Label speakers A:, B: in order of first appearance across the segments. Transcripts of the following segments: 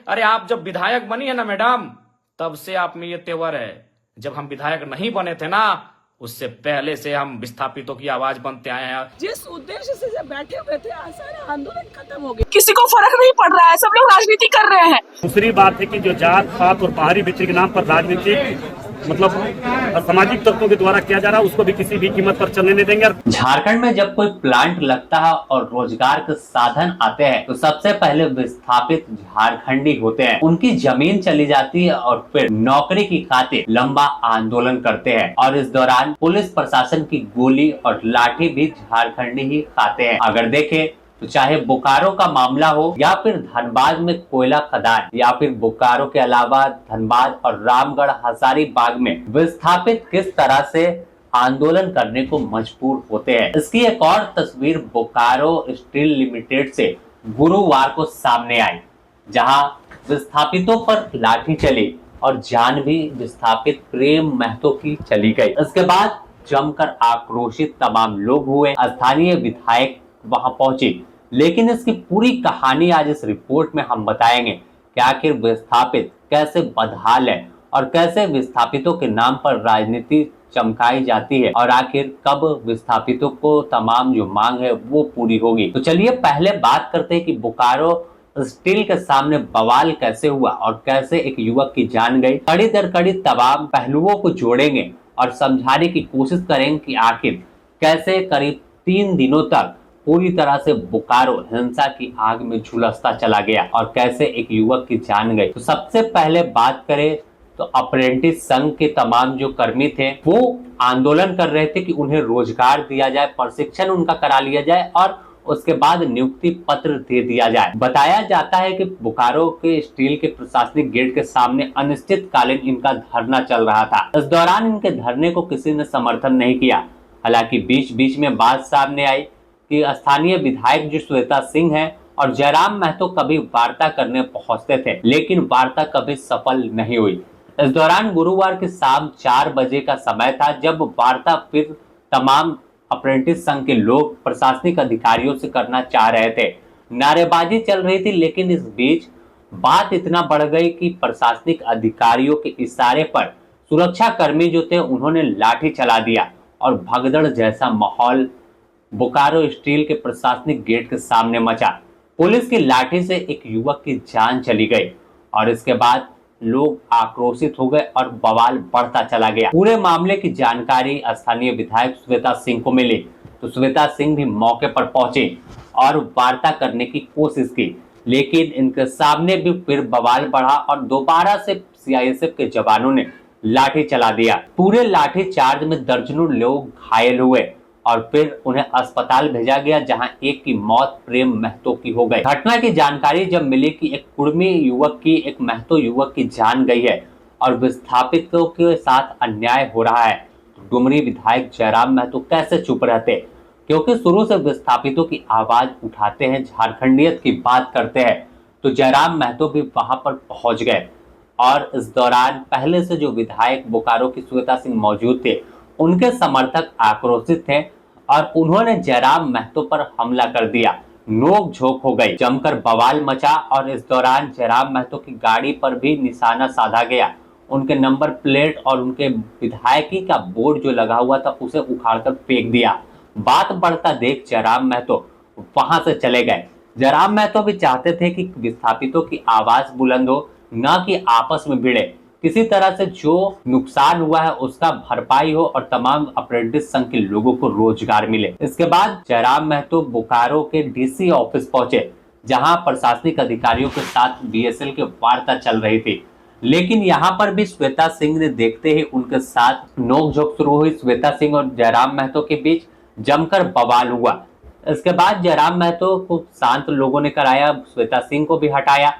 A: अरे आप जब विधायक बनी है ना मैडम, तब से आप में ये तेवर है। जब हम विधायक नहीं बने थे ना, उससे पहले से हम विस्थापितों की आवाज बनते आए हैं।
B: जिस उद्देश्य से बैठे हुए थे, सारे आंदोलन खत्म हो गए, किसी को फर्क नहीं पड़ रहा है, सब लोग राजनीति कर रहे हैं।
C: दूसरी बात है कि जो जात पात और बाहरी विषय के नाम पर राजनीतिक मतलब सामाजिक तत्वों के द्वारा किया जा रहा है, उसको भी किसी भी कीमत पर चलने नहीं देंगे।
D: झारखंड में जब कोई प्लांट लगता है और रोजगार के साधन आते हैं तो सबसे पहले विस्थापित झारखंडी होते हैं, उनकी जमीन चली जाती है और फिर नौकरी की खातिर लंबा आंदोलन करते हैं। और इस दौरान पुलिस प्रशासन की गोली और लाठी भी झारखंडी ही खाते हैं। अगर देखें तो चाहे बोकारो का मामला हो या फिर धनबाद में कोयला खदान, या फिर बोकारो के अलावा धनबाद और रामगढ़ हजारीबाग में विस्थापित किस तरह से आंदोलन करने को मजबूर होते हैं, इसकी एक और तस्वीर बोकारो स्टील लिमिटेड से गुरुवार को सामने आई, जहां विस्थापितों पर लाठी चली और जान भी विस्थापित प्रेम महतो की चली गई। इसके बाद जमकर आक्रोशित तमाम लोग हुए। स्थानीय विधायक वहां पहुंचे, लेकिन इसकी पूरी कहानी आज इस रिपोर्ट में हम बताएंगे कि आखिर विस्थापित कैसे बदहाल है और कैसे विस्थापितों के नाम पर राजनीति चमकाई जाती है और आखिर कब विस्थापितों को तमाम जो मांग है वो पूरी होगी। तो चलिए पहले बात करते हैं कि बोकारो स्टील के सामने बवाल कैसे हुआ और कैसे एक युवक की जान गई। कड़ी दर कड़ी तमाम पहलुओं को जोड़ेंगे और समझाने की कोशिश करेंगे कि आखिर कैसे करीब 3 दिनों तक पूरी तरह से बोकारो हिंसा की आग में झुलसता चला गया और कैसे एक युवक की जान गई। तो सबसे पहले बात करें तो अप्रेंटिस संघ के तमाम जो कर्मी थे वो आंदोलन कर रहे थे कि उन्हें रोजगार दिया जाए, प्रशिक्षण उनका करा लिया जाए और उसके बाद नियुक्ति पत्र दे दिया जाए। बताया जाता है कि बोकारो के स्टील के प्रशासनिक गेट के सामने अनिश्चितकालीन इनका धरना चल रहा था। इस दौरान इनके धरने को किसी ने समर्थन नहीं किया। हालांकि बीच बीच में बात सामने आई कि स्थानीय विधायक जो श्वेता सिंह है और जयराम महतो कभी वार्ता करने पहुंचते थे, लेकिन वार्ता कभी सफल नहीं हुई। इस दौरान गुरुवार की शाम 4 बजे का समय था जब वार्ता फिर तमाम अप्रेंटिस संघ के लोग प्रशासनिक अधिकारियों से करना चाह रहे थे। नारेबाजी चल रही थी, लेकिन इस बीच बात इतना बढ़ गई कि प्रशासनिक अधिकारियों के इशारे पर सुरक्षा कर्मी जो थे उन्होंने लाठी चला दिया और भगदड़ जैसा माहौल बोकारो स्टील के प्रशासनिक गेट के सामने मचा। पुलिस की लाठी से एक युवक की जान चली गई और इसके बाद लोग आक्रोशित हो गए और बवाल बढ़ता चला गया। पूरे मामले की जानकारी स्थानीय विधायक श्वेता सिंह को मिली तो श्वेता सिंह भी मौके पर पहुंचे और वार्ता करने की कोशिश की, लेकिन इनके सामने भी फिर बवाल बढ़ा और दोबारा से सीआईएसएफ के जवानों ने लाठी चला दिया। पूरे लाठी चार्ज में दर्जनों लोग घायल हुए और फिर उन्हें अस्पताल भेजा गया, जहां एक की मौत प्रेम महतो की हो गई। घटना की जानकारी जब मिली कि एक कुर्मी युवक की, एक महतो युवक की जान गई है और विस्थापितों के साथ अन्याय हो रहा है, तो डुमरी विधायक जयराम महतो कैसे चुप रहते, क्योंकि शुरू से विस्थापितों की आवाज उठाते हैं, झारखंडियत की बात करते हैं। तो जयराम महतो भी वहां पर पहुंच गए और इस दौरान पहले से जो विधायक बोकारो की श्वेता सिंह मौजूद थे उनके समर्थक आक्रोशित थे और उन्होंने जयराम महतो पर हमला कर दिया। नोक झोंक हो गई, जमकर बवाल मचा और इस दौरान जयराम महतो की गाड़ी पर भी निशाना साधा गया। उनके नंबर प्लेट और उनके विधायकी का बोर्ड जो लगा हुआ था उसे उखाड़कर फेंक दिया। बात बढ़ता देख जयराम महतो वहां से चले गए। जयराम महतो भी चाहते थे कि विस्थापितों की आवाज बुलंद हो, न कि आपस में भिड़े। किसी तरह से जो नुकसान हुआ है उसका भरपाई हो और तमाम अप्रेंटिस संघ के लोगों को रोजगार मिले। इसके बाद जयराम महतो बोकारो के डीसी ऑफिस पहुंचे, जहां प्रशासनिक अधिकारियों के साथ बीएसएल की वार्ता चल रही थी, लेकिन यहां पर भी श्वेता सिंह ने देखते ही उनके साथ नोकझोंक शुरू हुई। श्वेता सिंह और जयराम महतो के बीच जमकर बवाल हुआ। इसके बाद जयराम महतो को शांत लोगों ने कराया, श्वेता सिंह को भी हटाया।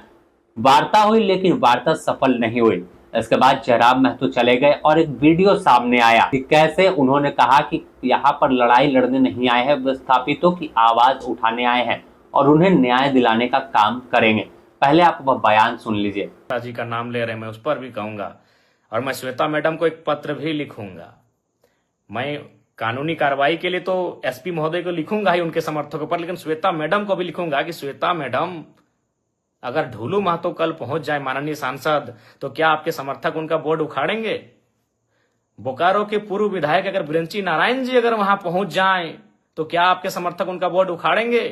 D: वार्ता हुई, लेकिन वार्ता सफल नहीं हुई। इसके बाद जयराम महतो चले गए और एक वीडियो सामने आया कि कैसे उन्होंने कहा कि यहाँ पर लड़ाई लड़ने नहीं आए हैं, विस्थापितों की आवाज उठाने आए हैं और उन्हें न्याय दिलाने का काम करेंगे। पहले आप वह बयान सुन लीजिए।
A: जी का नाम ले रहे, मैं उस पर भी कहूंगा और मैं श्वेता मैडम को एक पत्र भी लिखूंगा। मैं कानूनी कार्रवाई के लिए तो एसपी महोदय को लिखूंगा ही, उनके समर्थकों पर, लेकिन श्वेता मैडम को भी लिखूंगा कि श्वेता मैडम अगर ढूलू महतो कल पहुंच जाए माननीय सांसद, तो क्या आपके समर्थक उनका बोर्ड उखाड़ेंगे? बोकारो के पूर्व विधायक अगर बिरंची नारायण जी अगर वहां पहुंच जाएं, तो क्या आपके समर्थक उनका बोर्ड उखाड़ेंगे?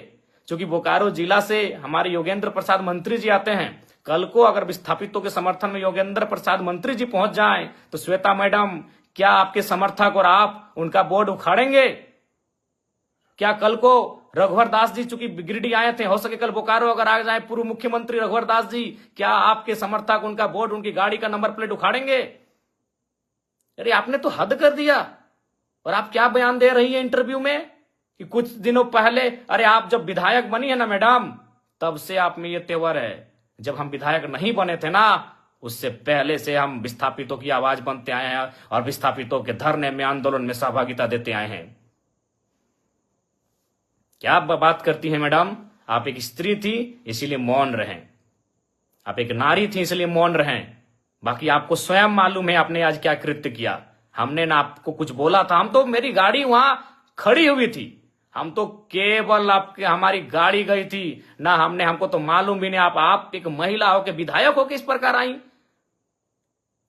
A: क्योंकि बोकारो जिला से हमारे योगेंद्र प्रसाद मंत्री जी आते हैं। कल को अगर विस्थापितों के समर्थन में योगेंद्र प्रसाद मंत्री जी पहुंच जाएं, तो श्वेता मैडम, क्या आपके समर्थक और आप उनका बोर्ड उखाड़ेंगे? क्या कल को रघुवर दास जी चूंकि गिरिडीह आए थे, हो सके कल बोकारो अगर आ जाए पूर्व मुख्यमंत्री रघुवर दास जी, क्या आपके समर्थक उनका बोर्ड, उनकी गाड़ी का नंबर प्लेट उखाड़ेंगे? अरे आपने तो हद कर दिया। और आप क्या बयान दे रही है इंटरव्यू में कि कुछ दिनों पहले, अरे आप जब विधायक बनी है ना मैडम, तब से आप में ये तेवर है। जब हम विधायक नहीं बने थे ना, उससे पहले से हम विस्थापितों की आवाज बनते आए हैं और विस्थापितों के धरने में, आंदोलन में सहभागिता देते आए हैं। क्या आप बात करती हैं मैडम? आप एक स्त्री थी इसीलिए मौन रहें, आप एक नारी थी इसलिए मौन रहें। बाकी आपको स्वयं मालूम है आपने आज क्या कृत्य किया। हमने ना आपको कुछ बोला था, हम तो, मेरी गाड़ी वहां खड़ी हुई थी, हम तो केवल आपके, हमारी गाड़ी गई थी ना, हमको तो मालूम भी नहीं आप एक महिला हो के विधायक हो के इस प्रकार आई।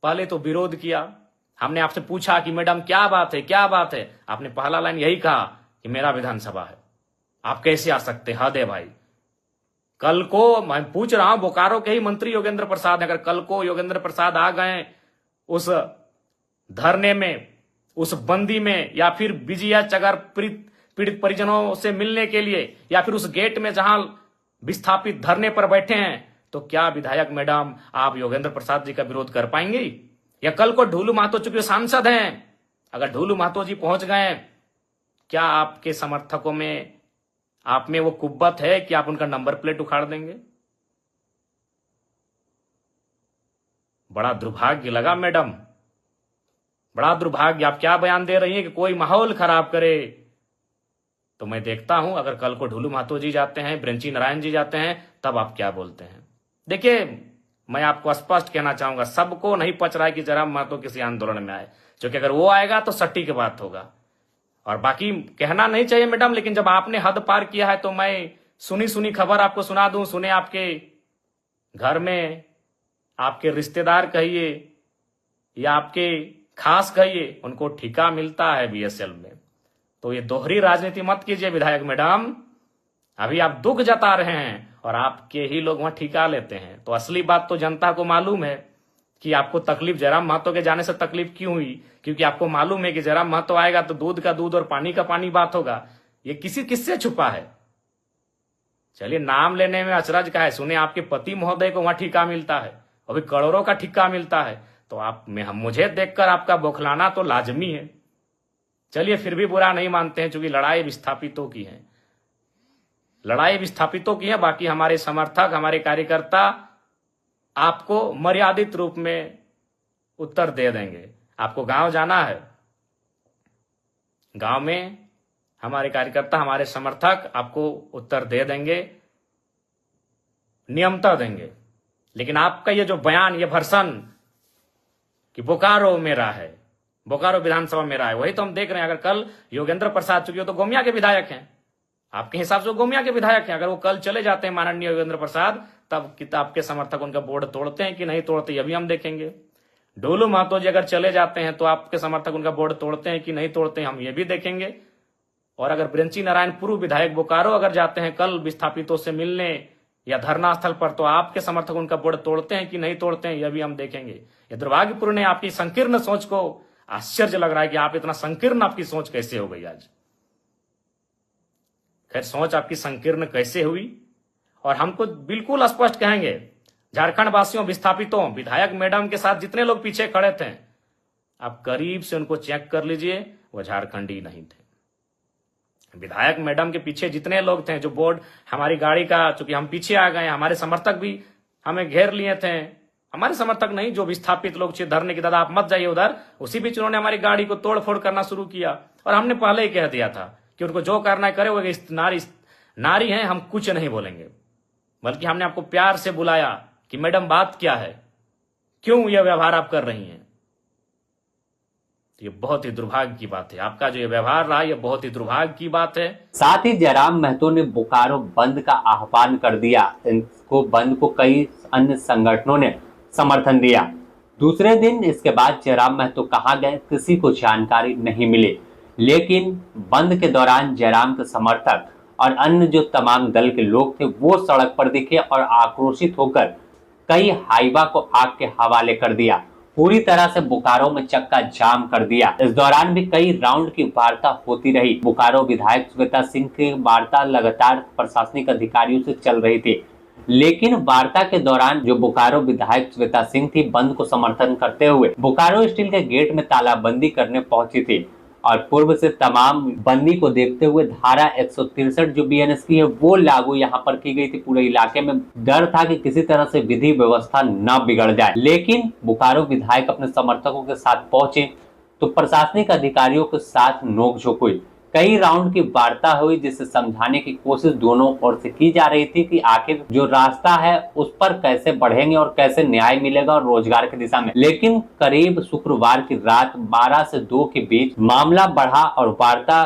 A: पहले तो विरोध किया, हमने आपसे पूछा कि मैडम क्या बात है, क्या बात है, आपने पहला लाइन यही कहा कि मेरा विधानसभा है, आप कैसे आ सकते? हद है भाई। कल को मैं पूछ रहा हूं, बोकारो के ही मंत्री योगेंद्र प्रसाद, अगर कल को योगेंद्र प्रसाद आ गए उस धरने में, उस बंदी में, या फिर बीजीएच अगर पीड़ित परिजनों से मिलने के लिए, या फिर उस गेट में जहां विस्थापित धरने पर बैठे हैं, तो क्या विधायक मैडम आप योगेंद्र प्रसाद जी का विरोध कर पाएंगे? या कल को ढूलू महतो चूंकि सांसद हैं, अगर ढूलू महतो जी पहुंच गए, क्या आपके समर्थकों में, आप में वो कुव्वत है कि आप उनका नंबर प्लेट उखाड़ देंगे? बड़ा दुर्भाग्य लगा मैडम, बड़ा दुर्भाग्य। आप क्या बयान दे रही हैं कि कोई माहौल खराब करे? तो मैं देखता हूं अगर कल को ढूलू महतो जी जाते हैं, बिरंची नारायण जी जाते हैं, तब आप क्या बोलते हैं। देखिए, मैं आपको स्पष्ट कहना चाहूंगा, सबको नहीं पच रहा है कि जयराम महतो किसी आंदोलन में आए, क्योंकि अगर वो आएगा तो सट्टी की बात होगा। और बाकी कहना नहीं चाहिए मैडम, लेकिन जब आपने हद पार किया है तो मैं सुनी सुनी खबर आपको सुना दूं। सुने आपके घर में आपके रिश्तेदार कहिए या आपके खास कहिए, उनको ठिका मिलता है बीएसएल में। तो ये दोहरी राजनीति मत कीजिए विधायक मैडम। अभी आप दुख जता रहे हैं और आपके ही लोग वहां ठिका लेते हैं। तो असली बात तो जनता को मालूम है कि आपको तकलीफ जयराम महतो के जाने से तकलीफ क्यों हुई, क्योंकि आपको मालूम है कि जयराम महतो आएगा तो दूध का दूध और पानी का पानी बात होगा। ये किससे छुपा है? चलिए, नाम लेने में अचरज का है। सुने आपके पति महोदय को वहां ठिका मिलता है, अभी करोड़ों का ठिका मिलता है, तो आप में मुझे देखकर आपका बौखलाना तो लाजमी है। चलिए, फिर भी बुरा नहीं मानते हैं, क्योंकि लड़ाई विस्थापितों की है, लड़ाई विस्थापितों की है। बाकी हमारे समर्थक, हमारे कार्यकर्ता आपको मर्यादित रूप में उत्तर दे देंगे। आपको गांव जाना है, गांव में हमारे कार्यकर्ता, हमारे समर्थक आपको उत्तर दे देंगे, नियमता देंगे। लेकिन आपका ये जो बयान, ये भर्सन कि बोकारो मेरा है, बोकारो विधानसभा मेरा है, वही तो हम देख रहे हैं। अगर कल योगेंद्र प्रसाद, चूंकि वो तो गोमिया के विधायक हैं, आपके हिसाब से वो गोमिया के विधायक हैं, अगर वो कल चले जाते हैं माननीय योगेंद्र प्रसाद, तब आपके समर्थक उनका बोर्ड तोड़ते हैं कि नहीं तोड़ते, ये भी हम देखेंगे। ढोलू महतो जी अगर चले जाते हैं तो आपके समर्थक उनका बोर्ड तोड़ते हैं कि नहीं तोड़ते हैं, हम ये भी देखेंगे। और अगर बिरंची नारायण पूर्व विधायक बोकारो अगर जाते हैं कल विस्थापितों से मिलने या धरना स्थल पर, तो आपके समर्थक उनका बोर्ड तोड़ते हैं कि नहीं तोड़ते हैं, यह भी हम देखेंगे। ये दुर्भाग्यपूर्ण है, आपकी संकीर्ण सोच को आश्चर्य लग रहा है कि आप इतना संकीर्ण, आपकी सोच कैसे हो गई आज। खैर, सोच आपकी संकीर्ण कैसे हुई, और हमको बिल्कुल स्पष्ट कहेंगे, झारखंड वासियों, विस्थापितों, विधायक मैडम के साथ जितने लोग पीछे खड़े थे, आप करीब से उनको चेक कर लीजिए, वो झारखंडी नहीं थे। विधायक मैडम के पीछे जितने लोग थे, जो बोर्ड हमारी गाड़ी का, चूंकि हम पीछे आ गए, हमारे समर्थक भी हमें घेर लिए थे, हमारे समर्थक नहीं, जो विस्थापित लोग थे धरने की, दादा आप मत जाइए उधर, उसी बीच उन्होंने हमारी गाड़ी को तोड़ फोड़ करना शुरू किया। और हमने पहले ही कह दिया था कि उनको जो करना है करे, वो नारी हैं, हम कुछ नहीं बोलेंगे। बल्कि हमने आपको प्यार से बुलाया कि मैडम बात क्या है, क्यों यह व्यवहार आप कर रही हैं। ये बहुत ही दुर्भाग्य की बात है। आपका जो ये व्यवहार रहा ये बहुत ही दुर्भाग्य की बात है।
D: साथ ही जयराम महतो ने बोकारो बंद का आह्वान कर दिया। इनको बंद को कई अन्य संगठनों ने समर्थन दिया। दूसरे दिन इसके बाद जयराम महतो कहाँ गए किसी को जानकारी नहीं मिली, लेकिन बंद के दौरान जयराम के समर्थक और अन्य जो तमाम दल के लोग थे वो सड़क पर दिखे और आक्रोशित होकर कई हाईवा को आग के हवाले कर दिया। पूरी तरह से बोकारो में चक्का जाम कर दिया। इस दौरान भी कई राउंड की वार्ता होती रही। बोकारो विधायक श्वेता सिंह की वार्ता लगातार प्रशासनिक अधिकारियों से चल रही थी, लेकिन वार्ता के दौरान जो बोकारो विधायक श्वेता सिंह थी बंद को समर्थन करते हुए बोकारो स्टील के गेट में तालाबंदी करने पहुंची थी और पूर्व से तमाम बंदी को देखते हुए धारा 163 जो बीएनएस की है वो लागू यहाँ पर की गई थी। पूरे इलाके में डर था कि किसी तरह से विधि व्यवस्था न बिगड़ जाए, लेकिन बोकारो विधायक अपने समर्थकों के साथ पहुंचे तो प्रशासनिक अधिकारियों के साथ नोकझोंक हुई। कई राउंड की वार्ता हुई जिससे समझाने की कोशिश दोनों ओर से की जा रही थी कि आखिर जो रास्ता है उस पर कैसे बढ़ेंगे और कैसे न्याय मिलेगा और रोजगार की दिशा में। लेकिन करीब शुक्रवार की रात 12 से 2 के बीच मामला बढ़ा और वार्ता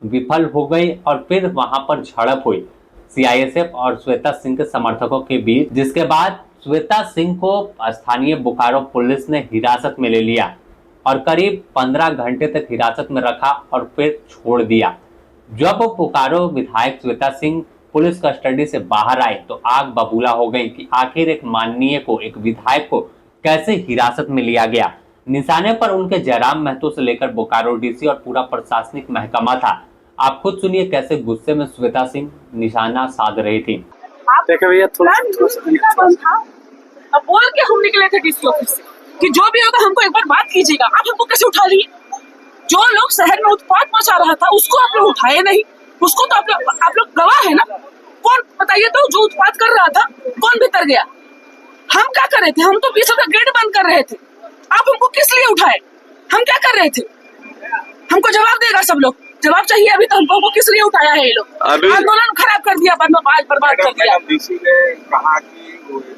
D: विफल हो गई और फिर वहां पर झड़प हुई सीआईएसएफ और श्वेता सिंह के समर्थकों के बीच, जिसके बाद श्वेता सिंह को स्थानीय बोकारो पुलिस ने हिरासत में ले लिया और करीब 15 घंटे तक हिरासत में रखा और फिर छोड़ दिया। जब बोकारो विधायक श्वेता सिंह पुलिस कस्टडी से बाहर आए तो आग बबूला हो गई कि आखिर एक माननीय को, एक विधायक को कैसे हिरासत में लिया गया। निशाने पर उनके जयराम महतो से लेकर बोकारो डीसी और पूरा प्रशासनिक महकमा था। आप खुद सुनिए कैसे गुस्से में श्वेता सिंह निशाना साध रही थी।
C: देखिए भैया थोड़ा
B: अब बोल के हम निकले थे डीसी ऑफिस से कि जो भी होगा हमको एक बार बात कीजिएगा। आप हमको कैसे उठा लिए? जो लोग शहर में उत्पात मचा रहा था उसको आप लोग उठाए नहीं। उसको तो आप लोग गवाह है ना। कौन बताइए तो जो उत्पात कर रहा था कौन भीतर गया? हम क्या कर रहे थे? हम तो बीच का गेट बंद कर रहे थे। आप हमको किस लिए उठाए? हम क्या कर रहे थे? हमको जवाब देगा सब लोग। जवाब चाहिए अभी। तो हमको किस लिए उठाया है ये लोग? आंदोलन खराब कर दिया, बर्बाद कर दिया।
E: डीसी ने कहा कि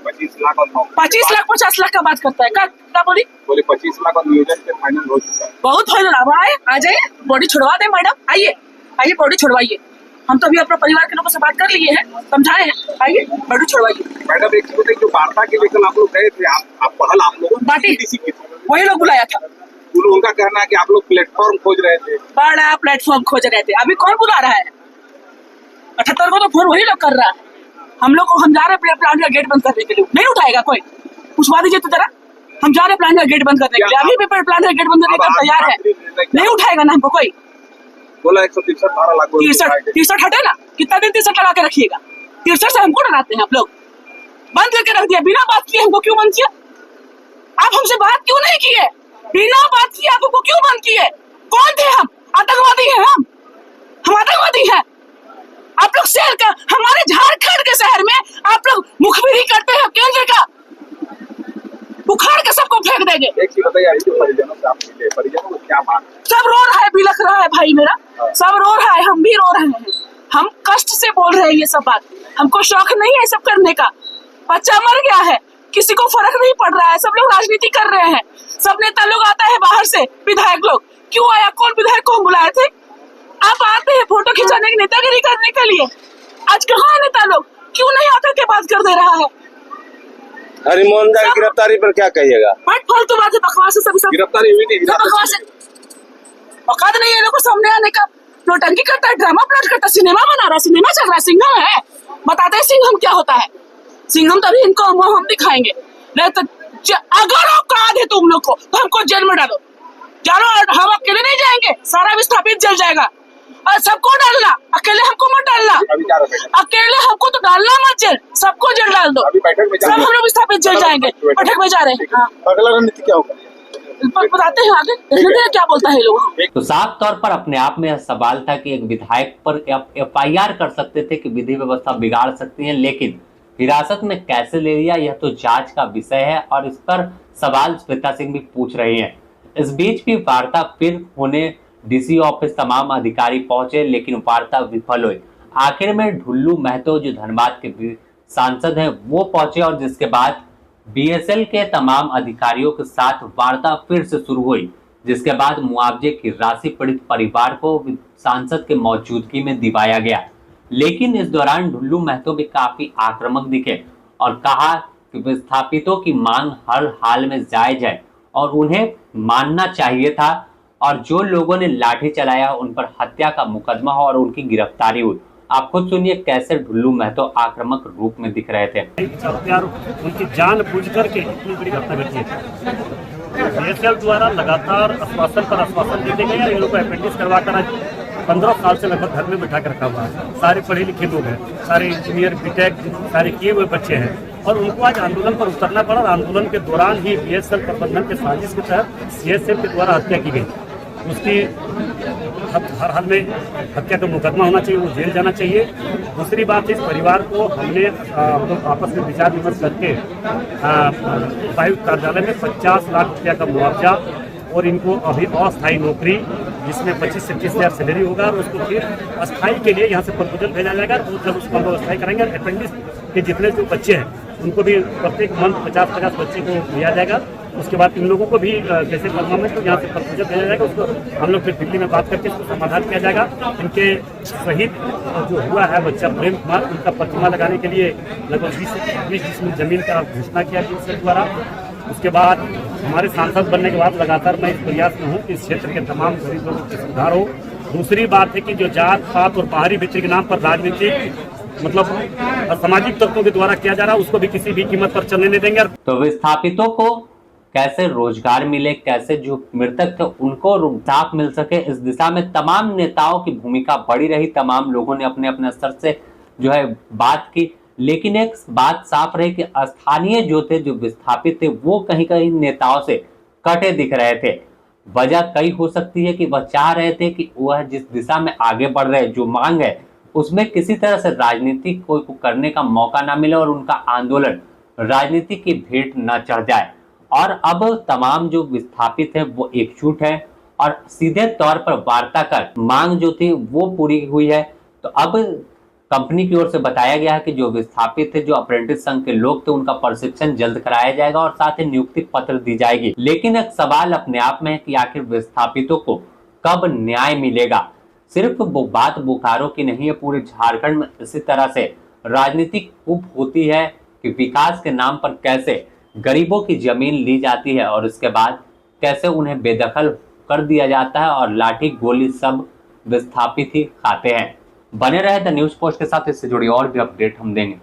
E: 25 लाख और
B: 25 लाख 50 लाख का बात करता है। क्या बोली?
E: बोले 25 लाख और नियोजन पे फाइनल हो चुका है।
B: बहुत फाइनल। अब आए, आ जाइए, बॉडी छुड़वा दे मैडम। आइए बॉडी छुड़वाइए। हम तो अभी अपने परिवार के लोगों से बात कर लिए हैं, समझाए हैं। आइए बॉडी छुड़वाइए।
E: मैडम एक चीज जो वार्ता के लेकर आप लोग गए थे, आप पहल आप लोगों
B: बाटी
E: डीसी की
B: वही लोग बुलाया था।
E: उनका कहना है कि आप लोग प्लेटफॉर्म खोज रहे थे।
B: बड़ा प्लेटफॉर्म खोज रहे थे। अभी कौन बुला रहा है? 78 को तो फोन वही लोग कर रहा है। हम लोग को हम जा रहे हैं प्लांट का गेट बंद करने के लिए। नहीं उठाएगा कोई? पूछवा दीजिए तो जरा। हम जा रहे हैं प्लांट का गेट बंद करने के लिए। अभी भी प्लांट का गेट बंद करने का तैयार है। नहीं उठाएगा ना हमको कोई।
E: बोला 163 12 लाख
B: 63 हटे ना। कितना दिन 63 लगा के रखिएगा? 63 से हमको डराते हैं आप लोग। बंद करके रख दिया बिना बात किए। हमको क्यों बंद किया? आप हमसे बात क्यों नहीं किए? बिना बात किए आप हमको क्यों बंद किए? कौन थे हम? आतंकवादी हैं हम आतंकवादी हैं। आप लोग शहर का, हमारे झारखंड के शहर में आप लोग मुखबिरी करते हैं केंद्र का। उखाड़ के सबको फेंक देंगे।
E: एक चीज बताइए, परिजनों से आप मिले, परिजनों को क्या बात?
B: सब रो रहा है, बिलख रहा है भाई मेरा। सब रो रहा है, हम भी रो रहे हैं। हम कष्ट से बोल रहे हैं ये सब बात। हमको शौक नहीं है सब करने का। बच्चा मर गया है, किसी को फर्क नहीं पड़ रहा है। सब लोग राजनीति कर रहे हैं। सब नेता लोग आता है बाहर से, विधायक लोग। क्यों आया? कौन विधायक को हम बुलाए थे? आप आते हैं फोटो खिंचाने की, नेतागिरी करने के लिए। आज कहाँ है नेता लोग? क्यों नहीं आकर के बात कर दे रहा है?
E: हरिमोहन दास की गिरफ्तारी पर क्या कहिएगा?
B: बट फालतू बात है, बकवास है। सब
E: गिरफ्तारी हुई नहीं,
B: बकवास है। औकात नहीं है लोग को सामने आने का। नोटंकी करता है, ड्रामा प्लॉट करता है, सिनेमा बना रहा है, सिनेमा चल रहा है। सिंघम है, बताते हैं सिंघम क्या होता है। सिंघम तभी इनको हम दिखाएंगे। नहीं तो अगर औकात है तुम लोग को तो हमको जेल में डालो। जानो, हम अकेले नहीं जाएंगे, सारा विस्थापित जल जाएगा। और सबको डालना, अकेले हमको मत डालना। अकेले हमको तो डालना मत जेल, सबको जेल डाल दो। सब हम लोग विस्थापित जल जाएंगे। बैठक में जा रहे हैं। हाँ,
E: अगला रणनीति क्या होगा
B: बताते हैं आगे, देखते हैं क्या बोलता है लोग।
D: तो साफ तौर पर अपने आप में यह सवाल था कि एक विधायक पर एफआईआर कर सकते थे कि विधि व्यवस्था बिगाड़ सकती है, लेकिन हिरासत में कैसे ले लिया यह तो जांच का विषय है और इस पर सवाल श्वेता सिंह भी पूछ रही हैं। इस बीच भी वार्ता फिर होने डीसी ऑफिस तमाम अधिकारी पहुंचे, लेकिन वार्ता विफल हुई। आखिर में ढुल्लू महतो जो धनबाद के सांसद हैं वो पहुंचे और जिसके बाद बीएसएल के तमाम अधिकारियों के साथ वार्ता फिर से शुरू हुई। जिसके बाद मुआवजे की राशि पीड़ित परिवार को सांसद के मौजूदगी में दिवाया गया। लेकिन इस दौरान ढुल्लू महतो भी काफी आक्रामक दिखे और कहा कि विस्थापितों की मांग हर हाल में जायज है और उन्हें मानना चाहिए था, और जो लोगों ने लाठी चलाया उन पर हत्या का मुकदमा हो और उनकी गिरफ्तारी हुई। आप खुद सुनिए कैसे ढुल्लू महतो आक्रामक रूप में दिख रहे थे।
C: उनकी जान बूझ करके इतनी बड़ी घटना घटी है। बीएसएफ द्वारा लगातार आश्वासन पर आश्वासन देते गए और इन लोगों को अप्रेंटिस करवाकर 15 साल से लगभग घर में बिठा कर रखा हुआ है। सारे पढ़े लिखे लोग हैं, सारे इंजीनियर बीटेक सारे किए हुए बच्चे हैं और उनको आज आंदोलन पर उतरना पड़ा। और आंदोलन के दौरान ही बीएसएफ प्रबंधन के साजिश के तहत सीएसएफ के द्वारा हत्या की गई। उसकी हर हाल में हत्या का मुकदमा होना चाहिए, वो जेल जाना चाहिए। दूसरी बात, इस परिवार को हमने हम लोग आपस में विचार विमर्श करके उपायुक्त कार्यालय में 50 लाख रुपया का मुआवजा और इनको अभी अस्थायी नौकरी जिसमें 25 से 30 हज़ार सैलरी होगा और उसको फिर अस्थायी के लिए यहाँ से प्रपोजल भेजा जाएगा। और जब उसको हम लोग अस्थायी करेंगे, अप्रेंटिस के जितने जो बच्चे हैं उनको भी प्रत्येक मंथ 50-50 बच्चे को दिया जाएगा। उसके बाद इन लोगों को भी जैसे परफॉर्म है तो यहाँ से प्रपोजल भेजा जाएगा, उसको हम लोग फिर दिल्ली में बात करके इसको समाधान किया जाएगा। इनके शहीद जो हुआ है बच्चा प्रेम कुमार, उनका प्रतिमा लगाने के लिए लगभग 20 डिसमिल जमीन का घोषणा किया बीएसएफ द्वारा। उसके बाद हमारे सांसद बनने के बाद लगातार मैं इस प्रयास में हूँ कि इस क्षेत्र के तमाम गरीब लोगों की सुधार हो। दूसरी बात है कि जो जात पात और बाहरी विचार के नाम पर राजनीतिक मतलब सामाजिक तत्वों के द्वारा किया जा रहा है, उसको भी किसी भी कीमत पर चलने नहीं देंगे।
D: तो विस्थापितों को कैसे रोजगार मिले, कैसे जो मृतक थे उनको इंसाफ मिल सके, इस दिशा में तमाम नेताओं की भूमिका बड़ी रही। तमाम लोगों ने अपने अपने स्तर से जो है बात की, लेकिन एक बात साफ रही कि स्थानीय जो थे, जो विस्थापित थे, वो कहीं कहीं नेताओं से कटे दिख रहे थे। वजह कई हो सकती है कि वह चाह रहे थे कि वह जिस दिशा में आगे बढ़ रहे, जो मांग है उसमें किसी तरह से राजनीति को करने का मौका ना मिले और उनका आंदोलन राजनीति की भेंट न चढ़ जाए। और अब तमाम जो विस्थापित है वो एकजुट है और सीधे तौर पर वार्ता कर मांग जो थी वो पूरी हुई है। तो अब कंपनी की ओर से बताया गया है कि जो विस्थापित थे, जो अप्रेंटिस संघ के लोग थे, उनका प्रशिक्षण जल्द कराया जाएगा और साथ ही नियुक्ति पत्र दी जाएगी। लेकिन एक सवाल अपने आप में है कि आखिर विस्थापितों को कब न्याय मिलेगा। सिर्फ वो बात बोकारो की नहीं है, पूरे झारखंड में इसी तरह से राजनीतिक कूप होती है कि विकास के नाम पर कैसे गरीबों की जमीन ली जाती है और उसके बाद कैसे उन्हें बेदखल कर दिया जाता है और लाठी गोली सब विस्थापित ही खाते हैं। बने रहे द न्यूज़ पोस्ट के साथ, इससे जुड़ी और भी अपडेट हम देंगे।